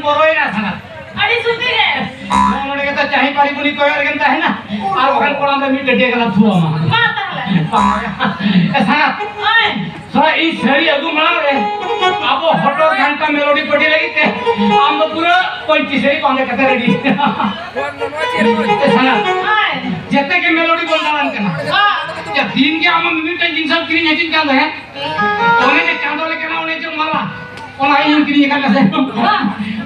बरोय ना सांगा अड़ी सुनती है नोडे के तो चाही पारी बुनी कोयर गंता है ना आर बखन कोड़ा में मीट डे गला थुआ मा माता है ए सांगा ओए सा ई सरी अगु मणा रे आबो हटो घंटा मेलोडी पटी लगी आम पूरा 25 सरी पांगे कते रेडी ए सांगा ओए जते के मेलोडी बोल डालन कना हां या दिन के आम मिनिट जिन सब किरी हजिन कांद है ओने जे चांदो ले कना ओने जो माला ओना ई किरी का से